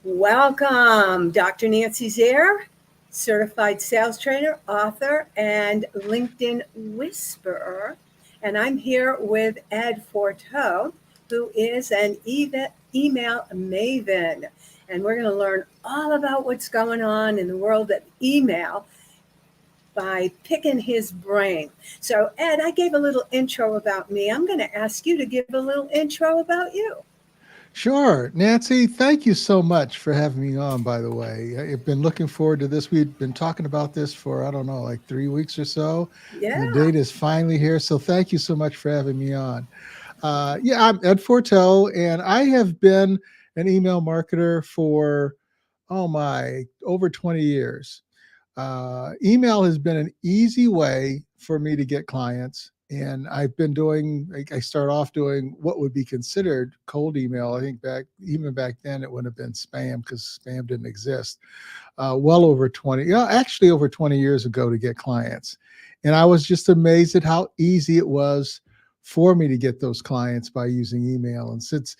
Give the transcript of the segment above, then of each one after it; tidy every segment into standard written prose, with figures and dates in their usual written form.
Welcome, Dr. Nancy Zaire, certified sales trainer, author, and LinkedIn whisperer. And I'm here with Ed Forteau, who is an email maven. And we're going to learn all about what's going on in the world of email by picking his brain. So, Ed, I gave a little intro about me. I'm going to ask you to give a little intro about you. Sure. Nancy, thank you so much for having me on, by the way. I've been looking forward to this. We've been talking about this for, I don't know, like 3 weeks or so, and the Yeah. date is finally here. So thank you so much for having me on. Yeah, I'm Ed Forteau, and I have been an email marketer for, oh my, over 20 years. Email has been an easy way for me to get clients. And I've been doing, I started off doing what would be considered cold email. I think even back then, it wouldn't have been spam because spam didn't exist. Well over 20, actually over 20 years ago to get clients. And I was just amazed at how easy it was for me to get those clients by using email. And since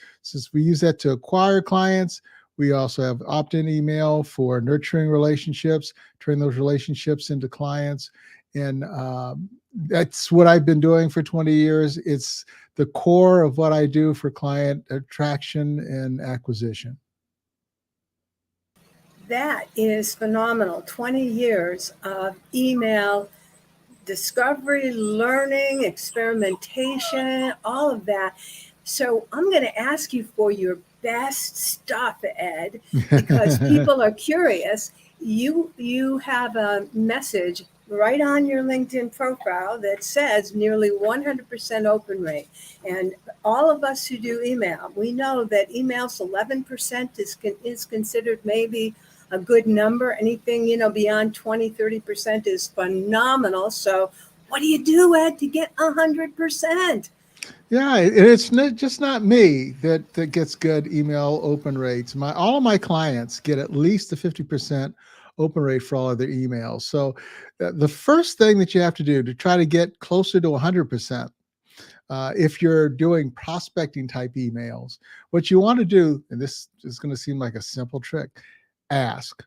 we use that to acquire clients, we also have opt-in email for nurturing relationships, turn those relationships into clients. And that's what I've been doing for 20 years. It's the core of what I do for client attraction and acquisition. That is phenomenal. 20 years of email discovery, learning, experimentation, all of that. So I'm going to ask you for your best stuff, Ed, because people are curious. You have a message right on your LinkedIn profile that says nearly 100% open rate. And all of us who do email, we know that email's 11% is considered maybe a good number. Anything, beyond 20, 30% is phenomenal. So what do you do, Ed, to get 100%? Yeah, it's not me that gets good email open rates. All of my clients get at least a 50% open rate for all of their emails. So the first thing that you have to do to try to get closer to 100%, if you're doing prospecting type emails, what you want to do, and this is going to seem like a simple trick, ask.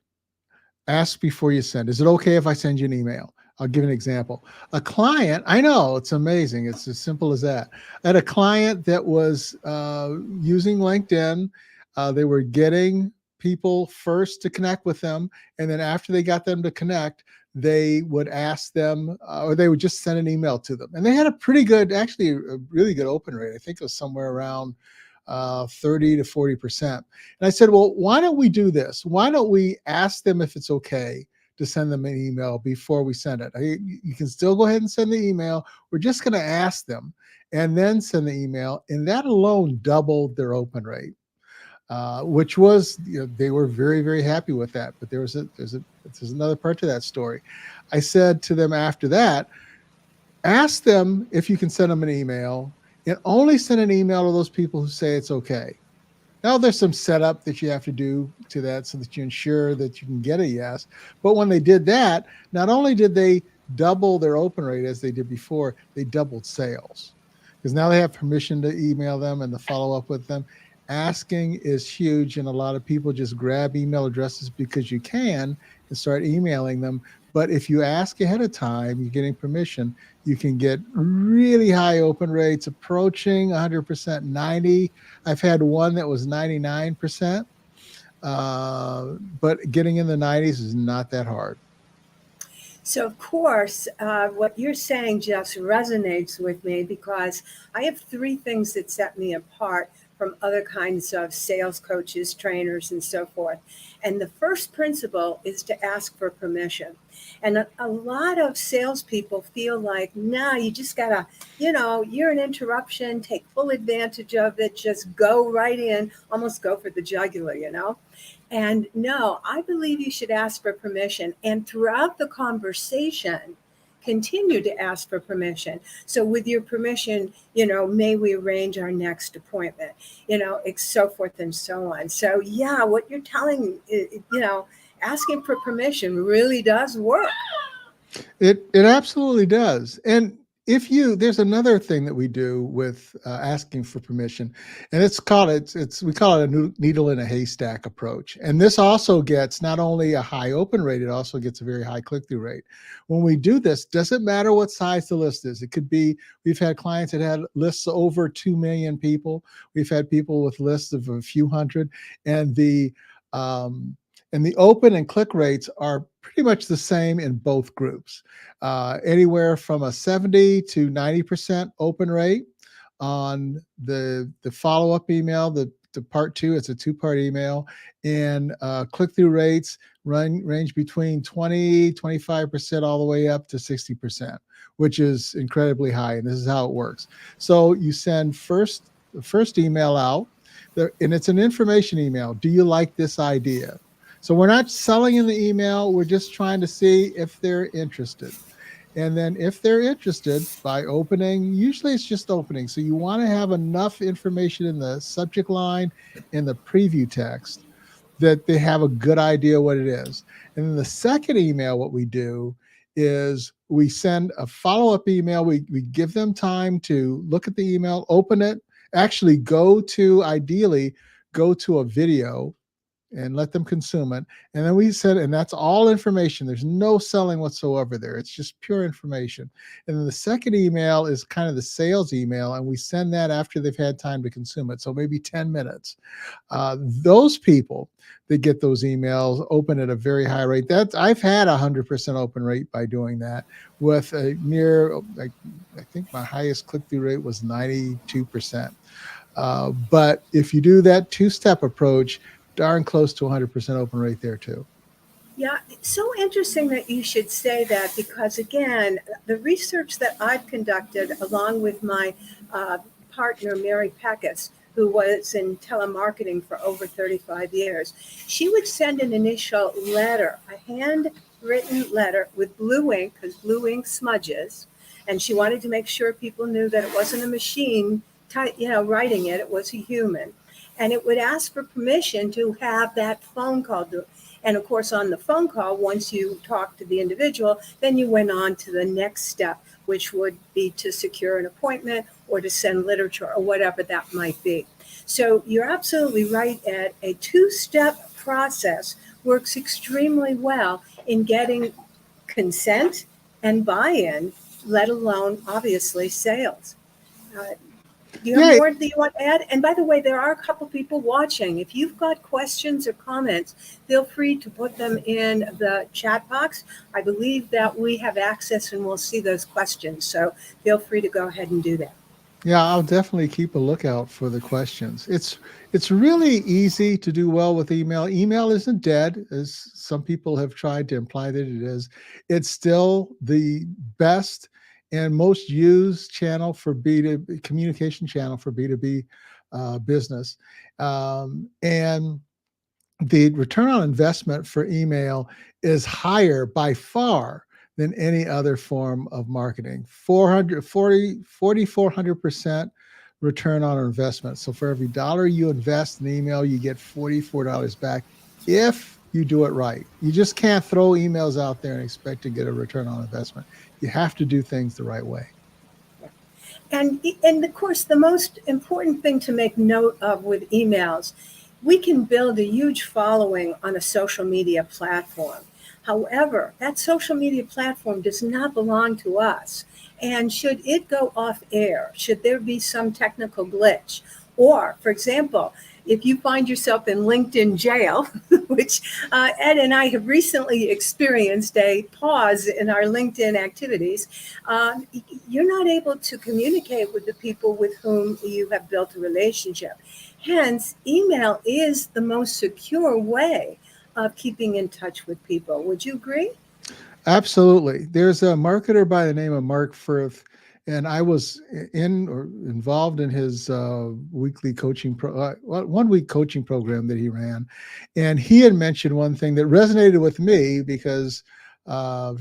Ask before you send. Is it okay if I send you an email? I'll give an example. A client, I know it's amazing. It's as simple as that. I had a client that was using LinkedIn. They were getting people first to connect with them. And then after they got them to connect, they would ask them or they would just send an email to them. And they had a pretty good, actually a really good open rate. I think it was somewhere around 30 to 40%. And I said, well, why don't we do this? Why don't we ask them if it's okay to send them an email before we send it? You can still go ahead and send the email. We're just going to ask them and then send the email. And that alone doubled their open rate, which was, they were very, very happy with that. But there's another part to that story. I said to them after that, ask them if you can send them an email and only send an email to those people who say it's okay. Now, there's some setup that you have to do to that so that you ensure that you can get a yes. But when they did that, not only did they double their open rate as they did before, they doubled sales because now they have permission to email them and to follow up with them. Asking is huge, and a lot of people just grab email addresses because you can and start emailing them. But if you ask ahead of time, you're getting permission, you can get really high open rates approaching 100%, 90. I've had one that was 99%, but getting in the 90s is not that hard. So, of course, what you're saying just resonates with me because I have three things that set me apart from other kinds of sales coaches, trainers, and so forth. And the first principle is to ask for permission. And a lot of salespeople feel like, nah, you just gotta, you're an interruption, take full advantage of it, just go right in, almost go for the jugular. And no, I believe you should ask for permission. And throughout the conversation, continue to ask for permission. So with your permission, may we arrange our next appointment, so forth and so on. So yeah, what you're telling, asking for permission really does work. It absolutely does. And if you there's another thing that we do with asking for permission, and it's we call it a needle in a haystack approach. And this also gets not only a high open rate, it also gets a very high click-through rate. When we do this, doesn't matter what size the list is. It could be, we've had clients that had lists over 2 million people. We've had people with lists of a few hundred, and um, the open and click rates are pretty much the same in both groups, anywhere from a 70 to 90% open rate on the follow-up email. The part two, it's a two-part email, and click-through rates range between 20-25% all the way up to 60%, which is incredibly high. And this is how it works. So you send the first email out, and it's an information email. Do you like this idea? So we're not selling in the email. We're just trying to see if they're interested. And then if they're interested, by opening, usually it's just opening. So you want to have enough information in the subject line, in the preview text, that they have a good idea what it is. And then the second email, what we do is we send a follow-up email. We give them time to look at the email, open it, actually ideally go to a video and let them consume it. And then we said, and that's all information. There's no selling whatsoever there. It's just pure information. And then the second email is kind of the sales email, and we send that after they've had time to consume it. So maybe 10 minutes. Those people that get those emails open at a very high rate. I've had 100% open rate by doing that, with a near, like, I think my highest click-through rate was 92%. But if you do that two-step approach, darn close to 100% open rate there too. Yeah, it's so interesting that you should say that, because again, the research that I've conducted along with my partner, Mary Peckus, who was in telemarketing for over 35 years, she would send an initial letter, a handwritten letter with blue ink, because blue ink smudges. And she wanted to make sure people knew that it wasn't a machine writing it, it was a human. And it would ask for permission to have that phone call. And of course, on the phone call, once you talk to the individual, then you went on to the next step, which would be to secure an appointment or to send literature or whatever that might be. So you're absolutely right, Ed. A two-step process works extremely well in getting consent and buy-in, let alone, obviously, sales. Uh, do you have Yeah, more that you want to add? And by the way, there are a couple people watching. If you've got questions or comments, feel free to put them in the chat box. I believe that we have access and we'll see those questions. So feel free to go ahead and do that. yeah, I'll definitely keep a lookout for the questions. It's really easy to do well with email. Email isn't dead, as some people have tried to imply that it is. It's still the best and most used channel for B2B communication channel for B2B business. And the return on investment for email is higher by far than any other form of marketing. 4,400% return on investment. So for every dollar you invest in email, you get $44 back if you do it right. You just can't throw emails out there and expect to get a return on investment. You have to do things the right way. And of course, the most important thing to make note of with emails, we can build a huge following on a social media platform. However, that social media platform does not belong to us. And should it go off air, should there be some technical glitch, or, for example, if you find yourself in LinkedIn jail, which Ed and I have recently experienced a pause in our LinkedIn activities, you're not able to communicate with the people with whom you have built a relationship. Hence, email is the most secure way of keeping in touch with people. Would you agree? Absolutely. There's a marketer by the name of Mark Firth, and I was in or involved in his weekly coaching, 1 week coaching program that he ran. And he had mentioned one thing that resonated with me because uh,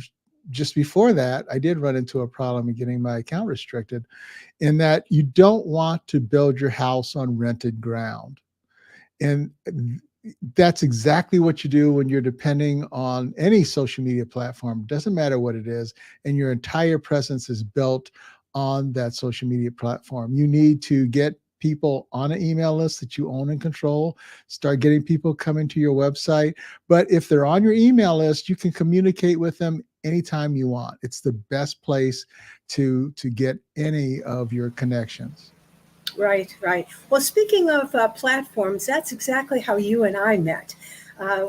just before that, I did run into a problem in getting my account restricted, in that you don't want to build your house on rented ground. And that's exactly what you do when you're depending on any social media platform. Doesn't matter what it is, and your entire presence is built on that social media platform. You need to get people on an email list that you own and control, start getting people coming to your website. But if they're on your email list, you can communicate with them anytime you want. It's the best place to get any of your connections. Right, right. Well, speaking of platforms, that's exactly how you and I met.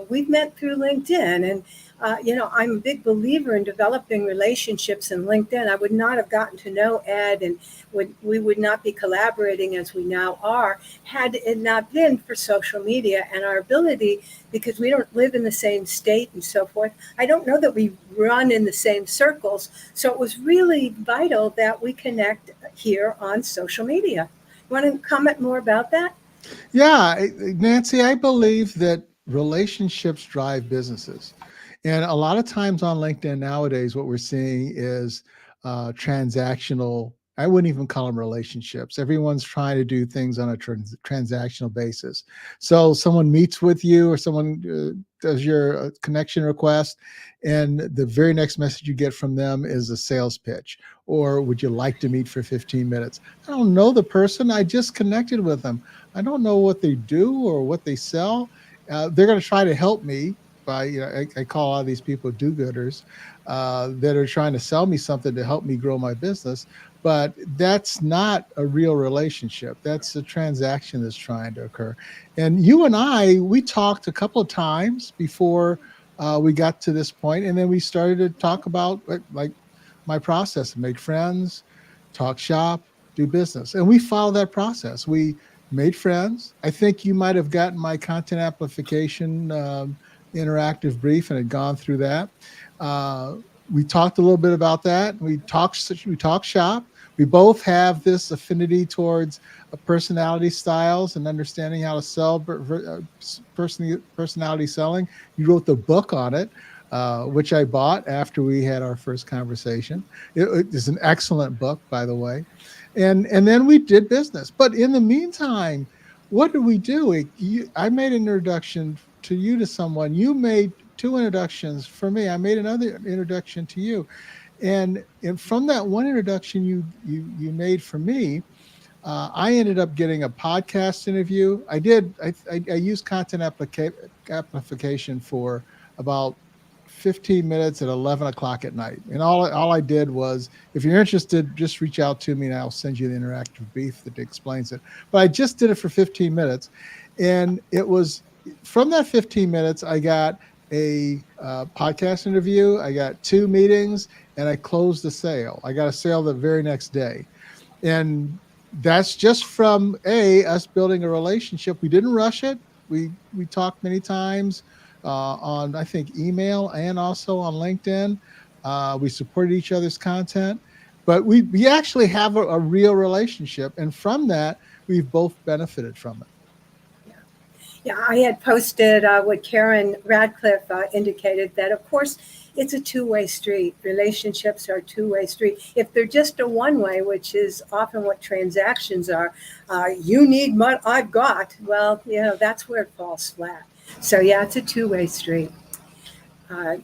We've met through LinkedIn, and I'm a big believer in developing relationships in LinkedIn. I would not have gotten to know Ed, and we would not be collaborating as we now are had it not been for social media and our ability, because we don't live in the same state and so forth. I don't know that we run in the same circles, so it was really vital that we connect here on social media. Want to comment more about that? Yeah, Nancy, I believe that relationships drive businesses. And a lot of times on LinkedIn nowadays, what we're seeing is transactional. I wouldn't even call them relationships. Everyone's trying to do things on a transactional basis. So someone meets with you or someone does your connection request, and the very next message you get from them is a sales pitch. Or would you like to meet for 15 minutes? I don't know the person. I just connected with them. I don't know what they do or what they sell. They're going to try to help me by, I call all these people do-gooders that are trying to sell me something to help me grow my business. But that's not a real relationship. That's a transaction that's trying to occur. And you and we talked a couple of times before we got to this point, and then we started to talk about like my process: make friends, talk shop, do business, and we followed that process. We made friends. I think you might have gotten my content amplification interactive brief and had gone through that. Uh, we talked a little bit about that. We talked shop. We both have this affinity towards personality styles and understanding how to sell personality selling. You wrote the book on it, which I bought after we had our first conversation. It is an excellent book, by the way. And then we did business. But in the meantime, what did we do? I made an introduction to you to someone. You made two introductions for me. I made another introduction to you, and from that one introduction you made for me, I ended up getting a podcast interview. I did. I used content amplification for about 15 minutes at 11 o'clock at night. And all I did was, if you're interested, just reach out to me and I'll send you the interactive brief that explains it. But I just did it for 15 minutes. And it was from that 15 minutes, I got a podcast interview, I got two meetings, and I closed the sale. I got a sale the very next day. And that's just from us building a relationship. We didn't rush it. We talked many times on, I think, email and also on LinkedIn. We supported each other's content, but we actually have a real relationship, and from that we've both benefited from it. Yeah. Yeah, I had posted what Karen Radcliffe indicated, that, of course, it's a two-way street. Relationships are a two-way street. If they're just a one-way, which is often what transactions are, you need what I've got. Well, that's where it falls flat. So, yeah, it's a two-way street. Uh,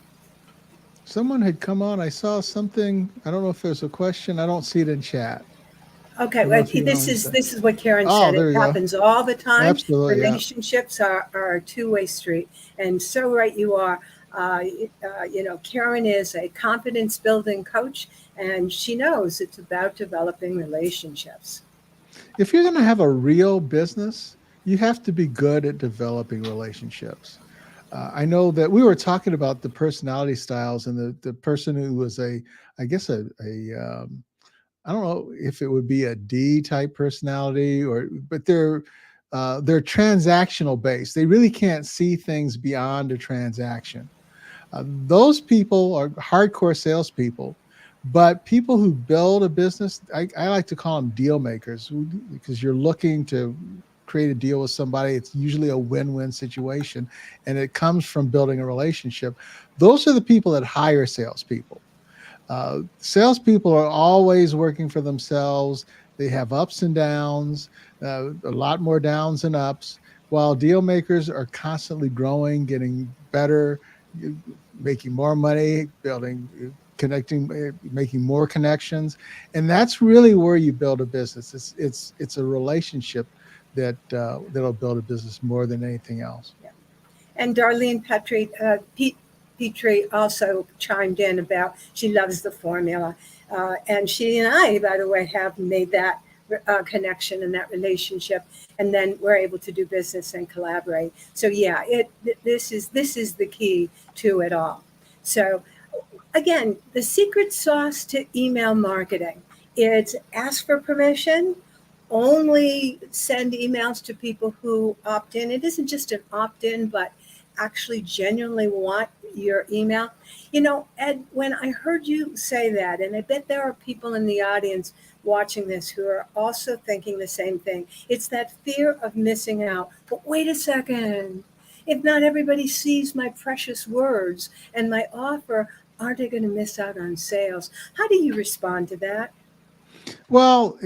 Someone had come on. I saw something. I don't know if there's a question. I don't see it in chat. Okay, I don't know well, if you this want to is say. this is what Karen Oh, said. there It you go. happens all the time. Absolutely, yeah. Relationships are a two-way street, and so right you are. Karen is a confidence building coach, and she knows it's about developing relationships. If you're going to have a real business, you have to be good at developing relationships. I know that we were talking about the personality styles, and the person who was I guess I don't know if it would be a D type personality, but they're transactional based. They really can't see things beyond a transaction. Those people are hardcore salespeople, but people who build a business, I like to call them deal makers, because you're looking to create a deal with somebody. It's usually a win-win situation, and it comes from building a relationship. Those are the people that hire salespeople. Salespeople are always working for themselves. They have ups and downs, a lot more downs than ups, while deal makers are constantly growing, getting better, making more money, building connecting, making more connections, and that's really where you build a business. It's a relationship that'll build a business more than anything else. Yeah. And Darlene Petrie also chimed in about she loves the formula. And she and I, by the way, have made that connection and that relationship, and then we're able to do business and collaborate. So yeah, this is the key to it all. So again, the secret sauce to email marketing, it's ask for permission, only send emails to people who opt in. It isn't just an opt in, but actually genuinely want your email. Ed, when I heard you say that, and I bet there are people in the audience watching this who are also thinking the same thing, it's that fear of missing out. But wait a second. If not everybody sees my precious words and my offer, are they going to miss out on sales? How do you respond to that? Well,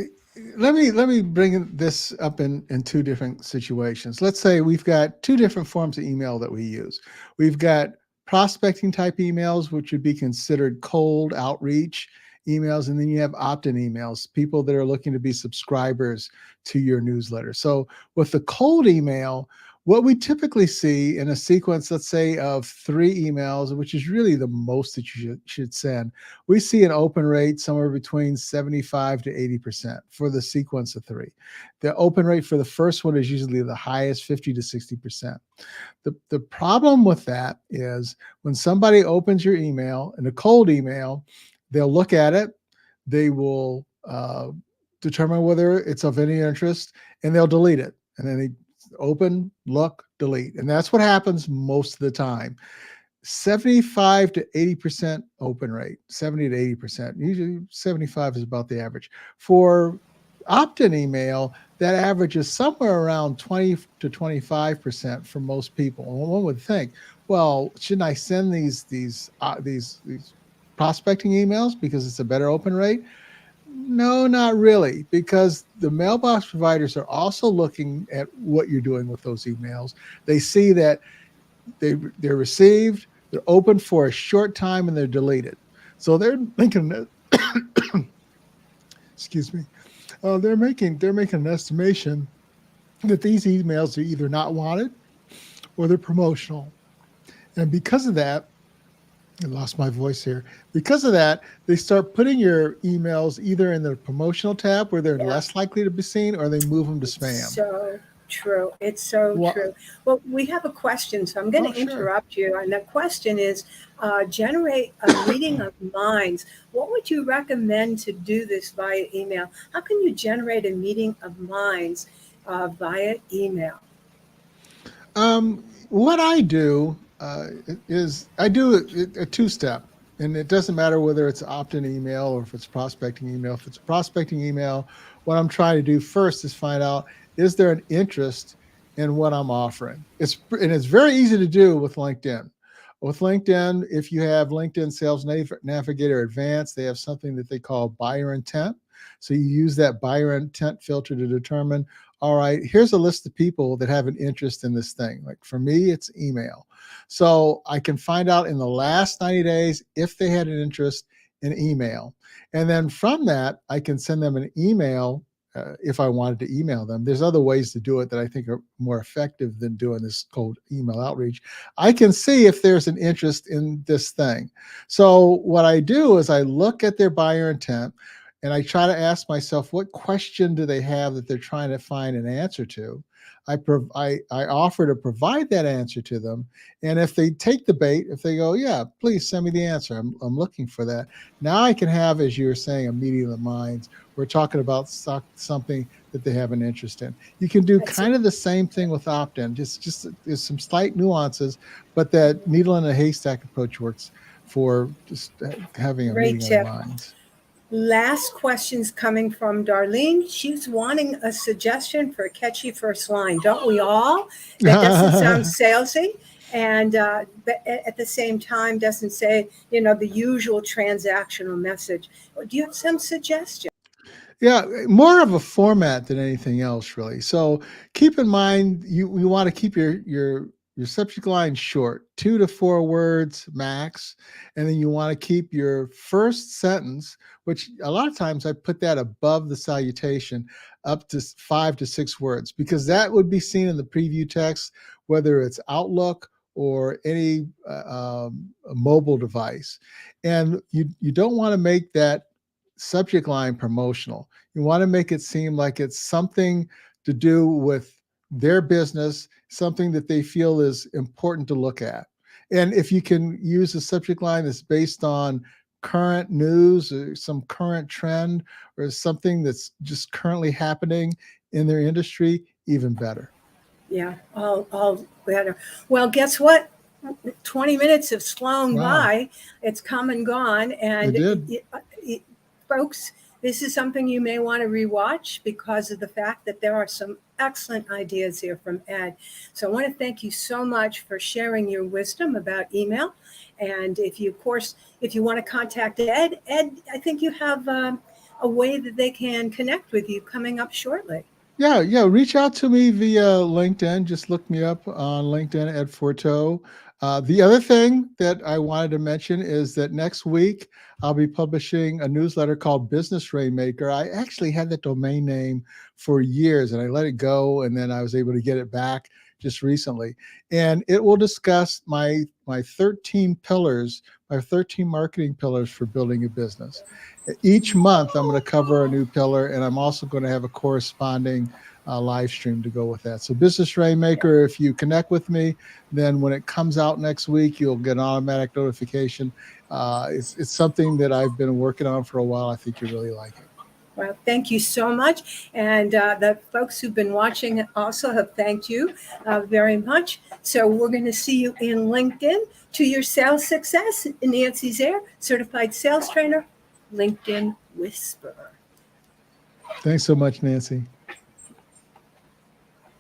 let me bring this up in two different situations. Let's say we've got two different forms of email that we use. We've got prospecting type emails, which would be considered cold outreach emails, and then you have opt-in emails, people that are looking to be subscribers to your newsletter. So with the cold email, what we typically see in a sequence, let's say of 3 emails, which is really the most that you should send, we see an open rate somewhere between 75 to 80% for the sequence of 3. The open rate for the first one is usually the highest, 50 to 60%. The problem with that is when somebody opens your email in a cold email, they'll look at it, they will determine whether it's of any interest, and they'll delete it. And then they open, look, delete. And that's what happens most of the time. 75 to 80% open rate, 70 to 80%. Usually 75 is about the average. For opt-in email, that average is somewhere around 20 to 25% for most people. And one would think, well, shouldn't I send these prospecting emails because it's a better open rate? No, not really, because the mailbox providers are also looking at what you're doing with those emails. They see that they're received, they're open for a short time, and they're deleted. So they're thinking, excuse me, they're making an estimation that these emails are either not wanted or they're promotional. And because of that, I lost my voice here. Because of that, they start putting your emails either in the promotional tab where they're Yeah. less likely to be seen, or they move them to It's spam. so true. It's so What? true. Well, we have a question, so I'm going Oh, to sure. interrupt you. And the question is generate a meeting of minds. What would you recommend to do this via email? How can you generate a meeting of minds via email? What I do is I do a two-step, and it doesn't matter whether it's opt-in email or if it's prospecting email. If it's a prospecting email, what I'm trying to do first is find out, is there an interest in what I'm offering? It's very easy to do with LinkedIn. With LinkedIn, if you have LinkedIn Sales Navigator Advanced, they have something that they call buyer intent. So you use that buyer intent filter to determine, all right, here's a list of people that have an interest in this thing. Like for me, it's email. So I can find out in the last 90 days if they had an interest in email. And then from that, I can send them an email if I wanted to email them. There's other ways to do it that I think are more effective than doing this cold email outreach. I can see if there's an interest in this thing. So what I do is I look at their buyer intent, and I try to ask myself, what question do they have that they're trying to find an answer to? I offer to provide that answer to them, and if they take the bait, if they go, yeah, please send me the answer, I'm looking for that. Now I can have, as you were saying, a meeting of the minds. We're talking about something that they have an interest in. You can do That's kind of the same thing with opt-in. Just there's some slight nuances, but that needle in a haystack approach works for just having a great meeting of the tip. minds. Last question's coming from Darlene. She's wanting a suggestion for a catchy first line. Don't we all? That doesn't sound salesy. And but at the same time, doesn't say, the usual transactional message. Do you have some suggestions? Yeah, more of a format than anything else, really. So keep in mind, you want to keep your your subject line short, 2 to 4 words max. And then you want to keep your first sentence, which a lot of times I put that above the salutation, up to 5 to 6 words, because that would be seen in the preview text, whether it's Outlook or any mobile device. And you don't want to make that subject line promotional. You want to make it seem like it's something to do with their business, something that they feel is important to look at. And if you can use a subject line that's based on current news or some current trend or something that's just currently happening in their industry, even better. Yeah, all better. Well, guess what? 20 minutes have flown Wow, by. It's come and gone. it And did. folks, this is something you may want to rewatch because of the fact that there are some excellent ideas here from Ed. So I want to thank you so much for sharing your wisdom about email. And if you, of course, if you want to contact Ed, I think you have a way that they can connect with you coming up shortly. Yeah. Reach out to me via LinkedIn. Just look me up on LinkedIn, Ed Forteau. The other thing that I wanted to mention is that next week I'll be publishing a newsletter called Business Rainmaker. I actually had that domain name for years and I let it go, and then I was able to get it back just recently. And it will discuss my 13 pillars, my 13 marketing pillars for building a business. Each month, I'm going to cover a new pillar, and I'm also going to have a corresponding live stream to go with that. So, Business Rainmaker, if you connect with me, then when it comes out next week, you'll get an automatic notification. It's something that I've been working on for a while. I think you really like it. Well, thank you so much. And the folks who've been watching also have thanked you very much. So we're going to see you in LinkedIn. To your sales success, Nancy Zaire, certified sales trainer, LinkedIn Whisperer. Thanks so much, Nancy.